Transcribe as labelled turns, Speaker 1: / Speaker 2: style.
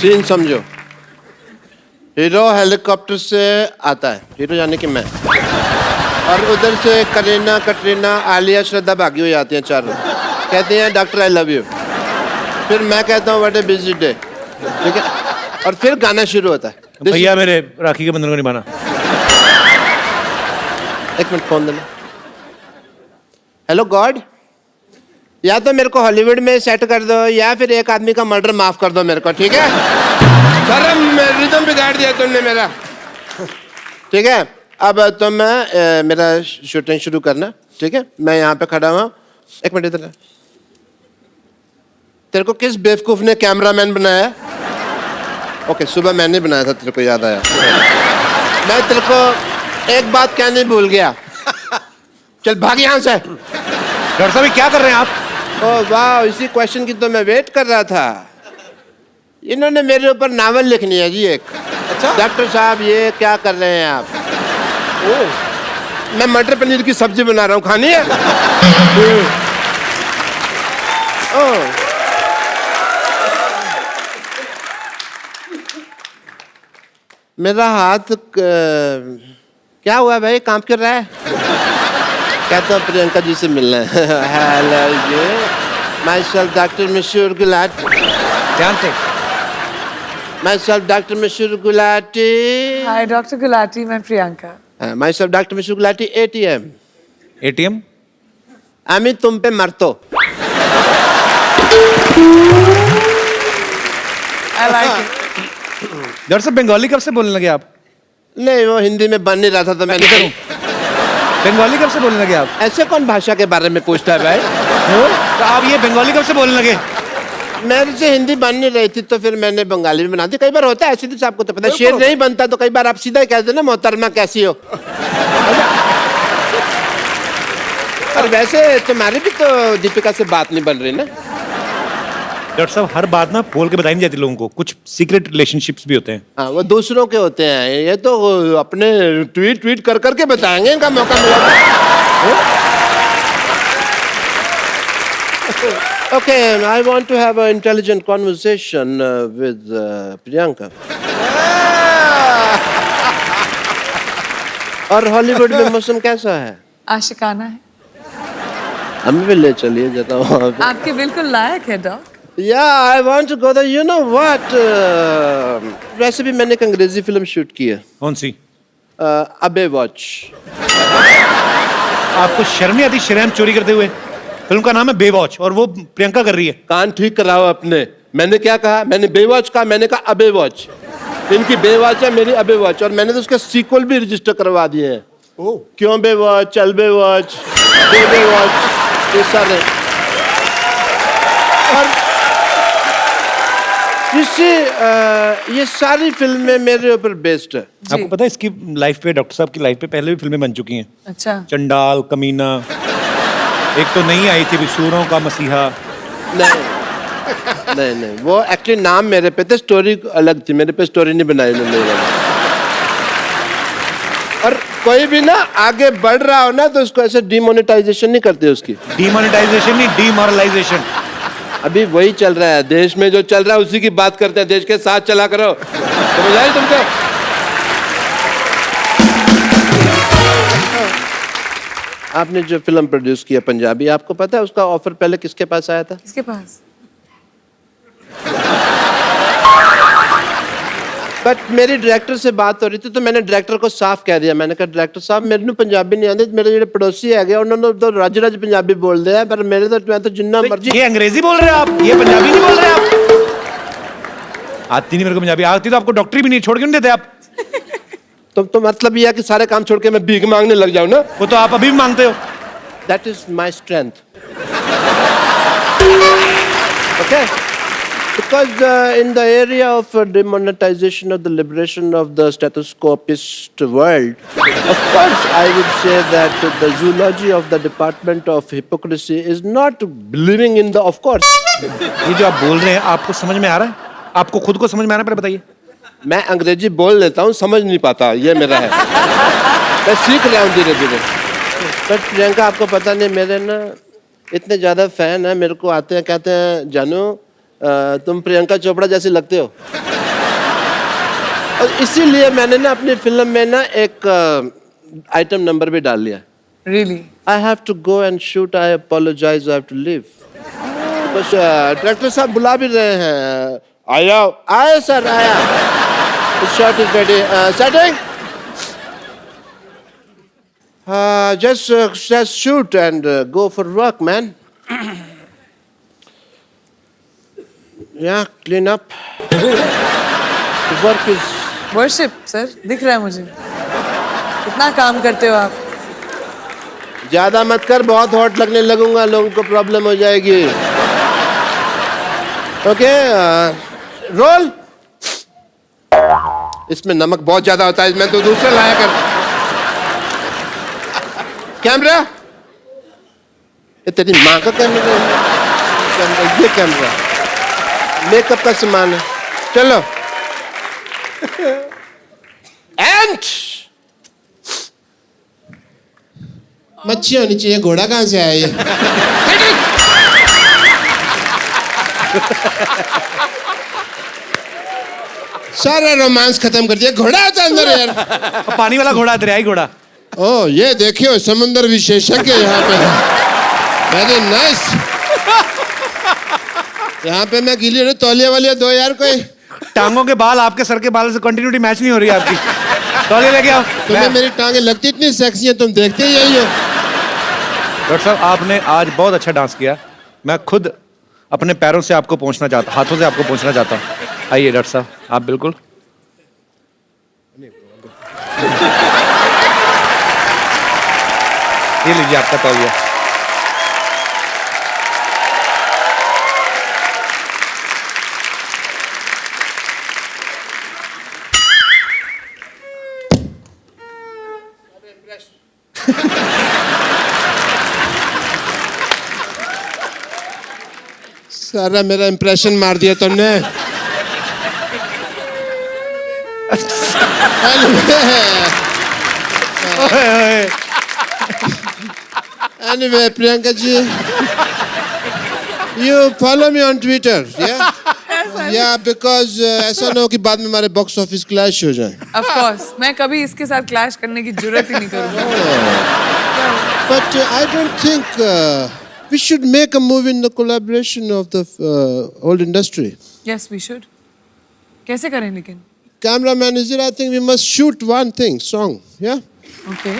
Speaker 1: Scene समझो। Hero helicopter से आता है, हीरो यानी कि मैं, और उधर से करीना, कटरीना, आलिया, श्रद्धा भागी हुई आती हैं चारों, कहती हैं डॉक्टर आई लव यू। फिर मैं कहता हूँ व्हाट ए बिजी डे, ठीक है, और फिर गाना शुरू होता है।
Speaker 2: भैया मेरे राखी के बंधन को निभाना।
Speaker 1: एक मिनट फोन देना। हेलो गॉड, या तो मेरे को हॉलीवुड में सेट कर दो या फिर एक आदमी का मर्डर माफ कर दो मेरे को, ठीक है? शर्म, रिदम बिगाड़ दिया तुमने मेरा, ठीक है? अब तो मैं मेरा शूटिंग शुरू करना, ठीक है? मैं यहाँ पे खड़ा हुआ। एक मिनट इधर। तेरे को किस बेवकूफ ने कैमरामैन बनाया? ओके, सुबह मैंने बनाया था, तेरे को याद आया। मैं तेरे को एक बात कहने भूल गया। चल भाग यहाँ से।
Speaker 2: डॉक्टर साहब क्या कर रहे हैं आप?
Speaker 1: ओह वाह, इसी क्वेश्चन की तो मैं वेट कर रहा था। इन्होंने मेरे ऊपर नावल लिखनी है जी एक। अच्छा डॉक्टर साहब ये क्या कर रहे हैं आप? ओह, मैं मटर पनीर की सब्जी बना रहा हूँ, खानी है? ओह, मेरा हाथ क्या हुआ भाई, काम कर रहा है? कहता हूँ प्रियंका जी से मिलना है। हेलो जी, myself doctor Mashhoor Gulati.
Speaker 2: ध्यान से।
Speaker 1: My self doctor Mashhoor Gulati.
Speaker 3: Hi doctor Gulati, मैं Priyanka.
Speaker 1: My self doctor Mashhoor Gulati, ATM।
Speaker 2: ATM?
Speaker 1: আমি तुम पे मरतो।
Speaker 3: I like it.
Speaker 2: डॉक्टर साहब बंगाली कब से बोलने लगे आप?
Speaker 1: नहीं, वो हिंदी में बन नहीं रहा था तो मैं
Speaker 2: इधर हूँ। बंगाली कब से बोलने लगे आप?
Speaker 1: ऐसे कौन भाषा के बारे में पूछता है भाई?
Speaker 2: तो आप ये बंगाली कब से बोलने लगे?
Speaker 1: मेरे से हिंदी बन नहीं रही थी तो फिर मैंने बंगाली में बना दी। कई बार होता है ऐसे, तो आपको तो पता है, शेर नहीं बनता तो कई बार आप सीधा ही कहते ना मोहतरमा कैसी हो। और वैसे तुम्हारी भी तो दीपिका से बात नहीं बन रही ना?
Speaker 2: डॉक्टर साहब हर बात ना बोल के बताई नहीं जाती लोगों को, कुछ सीक्रेट रिलेशनशिप्स भी होते हैं।
Speaker 1: हाँ, वो दूसरों के होते हैं, ये तो अपने ट्वीट कर करके बताएंगे, इनका मौका मिला। Okay, I want to have an intelligent conversation with Priyanka. और हॉलीवुड में मौसम कैसा है?
Speaker 3: आशिकाना है।
Speaker 1: हमें भी ले चलिए जरा वहाँ पे।
Speaker 3: आपके बिल्कुल लायक है dock.
Speaker 1: Yeah, I want to go there. You know what? वैसे भी मैंने एक अंग्रेजी फिल्म शूट की है।
Speaker 2: कौन सी?
Speaker 1: अबे वॉच।
Speaker 2: आपको शर्म नहीं आती शर्म चोरी करते हुए? फिल्म का नाम है बेवॉच और वो प्रियंका कर रही है।
Speaker 1: कान ठीक कराओ अपने। मैंने क्या कहा? मैंने बेवॉच कहा, मैंने कहा अबे वॉच। इनकी बेवॉच है, मेरी अबे वॉच, और मैंने तो उसके सीक्वल भी रजिस्टर करवा दिए हैं। क्यों बेवॉच, चल बेवॉच, बेवॉच, ये सारे। और ये सारी फिल्में मेरे ऊपर बेस्ड है।
Speaker 2: आपको पता है इसकी लाइफ पे, डॉक्टर साहब की लाइफ पे पहले भी फिल्में बन चुकी हैं।
Speaker 3: अच्छा।
Speaker 2: चंडाल, कमीना, एक तो नहीं आई थी सूरों का मसीहा।
Speaker 1: नहीं, वो एक्चुअली नाम मेरे पे थे, स्टोरी अलग थी, मेरे पे स्टोरी नहीं बनाई उन्होंने। और कोई भी ना आगे बढ़ रहा हो ना तो उसको ऐसे डिमोनेटाइजेशन नहीं करते उसकी।
Speaker 2: डिमोनेटाइजेशन नहीं, डिमोरलाइजेशन।
Speaker 1: अभी वही चल रहा है देश में, जो चल रहा है उसी की बात करते हैं। देश के साथ चला करो, समझ आई तुमको? आपने जो फिल्म प्रोड्यूस किया पंजाबी, आपको पता है उसका ऑफर पहले किसके पास आया था?
Speaker 3: किसके पास?
Speaker 1: बट मेरी डायरेक्टर से बात हो रही थी तो मैंने डायरेक्टर को साफ कह दिया। मैंने कहा डायरेक्टर साहब मेरे पंजाबी नहीं आती, मेरे जो पड़ोसी है उन्होंने तो रज रज पंजाबी बोल दिया, पर मेरे तो मैं तो जिन्ना मर्जी।
Speaker 2: ये अंग्रेजी बोल रहे हैं आप, ये पंजाबी नहीं बोल रहे आप। आती नहीं मेरे को पंजाबी, आती तो आपको डॉक्टरी भी नहीं छोड़ के नहीं देते आप।
Speaker 1: तो मतलब ये है कि सारे काम छोड़ के मैं भीख मांगने लग जाऊं ना?
Speaker 2: वो तो आप अभी भी मांगते हो।
Speaker 1: That is my strength. Okay? Because in the area of demonetization of the liberation of the stethoscopist world, of course I would say that the zoology of the department of hypocrisy is not believing in the, of course.
Speaker 2: ये जो आप बोल रहे हैं आपको समझ में आ रहा है? आपको खुद को समझ में आ रहा है? पहले बताइए।
Speaker 1: मैं अंग्रेजी बोल लेता हूँ, समझ नहीं पाता, ये मेरा है। मैं सीख रहा हूँ धीरे धीरे। बट प्रियंका आपको पता नहीं, मेरे ना इतने ज़्यादा फैन है, मेरे को आते हैं कहते हैं जानू तुम प्रियंका चोपड़ा जैसी लगते हो। और इसीलिए मैंने ना अपनी फिल्म में ना एक आइटम नंबर भी डाल लिया.
Speaker 3: Really?
Speaker 1: I have to go and shoot. I apologize. I have to leave. बस डायरेक्टर साहब बुला भी रहे हैं. आया आया सर आया. The shot is ready. Setting. Just shoot and go for work, man. Yeah, clean up. The work is.
Speaker 3: Worship, sir. दिख रहा है मुझे. कितना काम करते हो आप?
Speaker 1: ज्यादा मत कर, बहुत हॉट लगने लगूंगा, लोगों को प्रॉब्लम हो जाएगी. Okay, roll. इसमें नमक बहुत ज्यादा होता है, मैं तो दूसरा लाया कर. कैमरा. ये तेरी माँ का कैमरा. ये कैमरा मेकअप का सामान है. चलो. एंड मच्छी होनी चाहिए. घोड़ा कहाँ से आया ये? सारा रोमांस खत्म कर दिया. घोड़ा होता अंदर यार.
Speaker 2: पानी वाला घोड़ा, दरियाई घोड़ा.
Speaker 1: ओ ये देखियो, समुद्र विशेषज्ञ यहाँ पे है. Very nice. यहाँ पे मैं गीली हूँ. तौलिया वालिया दो यार कोई.
Speaker 2: टांगों के बाल आपके सर के बाल से कंटिन्यूटी मैच नहीं हो रही है आपकी. तौलिया लेके आओ.
Speaker 1: तुम्हें मेरी टांगे लगती इतनी सेक्सी है, तुम देखते ही यही हो.
Speaker 2: डॉक्टर साहब, आपने आज बहुत अच्छा डांस किया. मैं खुद अपने पैरों से आपको पहुंचना चाहता, हाथों से आपको पहुंचना चाहता हूँ. आइए डॉक्टर साहब, आप बिल्कुल. ये लीजिए आपका तौलिया.
Speaker 1: सारा मेरा इंप्रेशन मार दिया तुमने. Anyway, Priyanka ji, you follow me on Twitter, yeah? Yeah, because ऐसा ना हो कि बाद में हमारे बॉक्स ऑफिस क्लैश हो जाए.
Speaker 3: Of course. मैं कभी इसके साथ क्लैश करने की जरूरत ही नहीं करूँगा.
Speaker 1: But I don't think we should make a movie in the collaboration of the whole industry.
Speaker 3: Yes, we should. कैसे करें लेकिन?
Speaker 1: Cameraman is there. I think we must shoot one thing, song, yeah?
Speaker 3: Okay.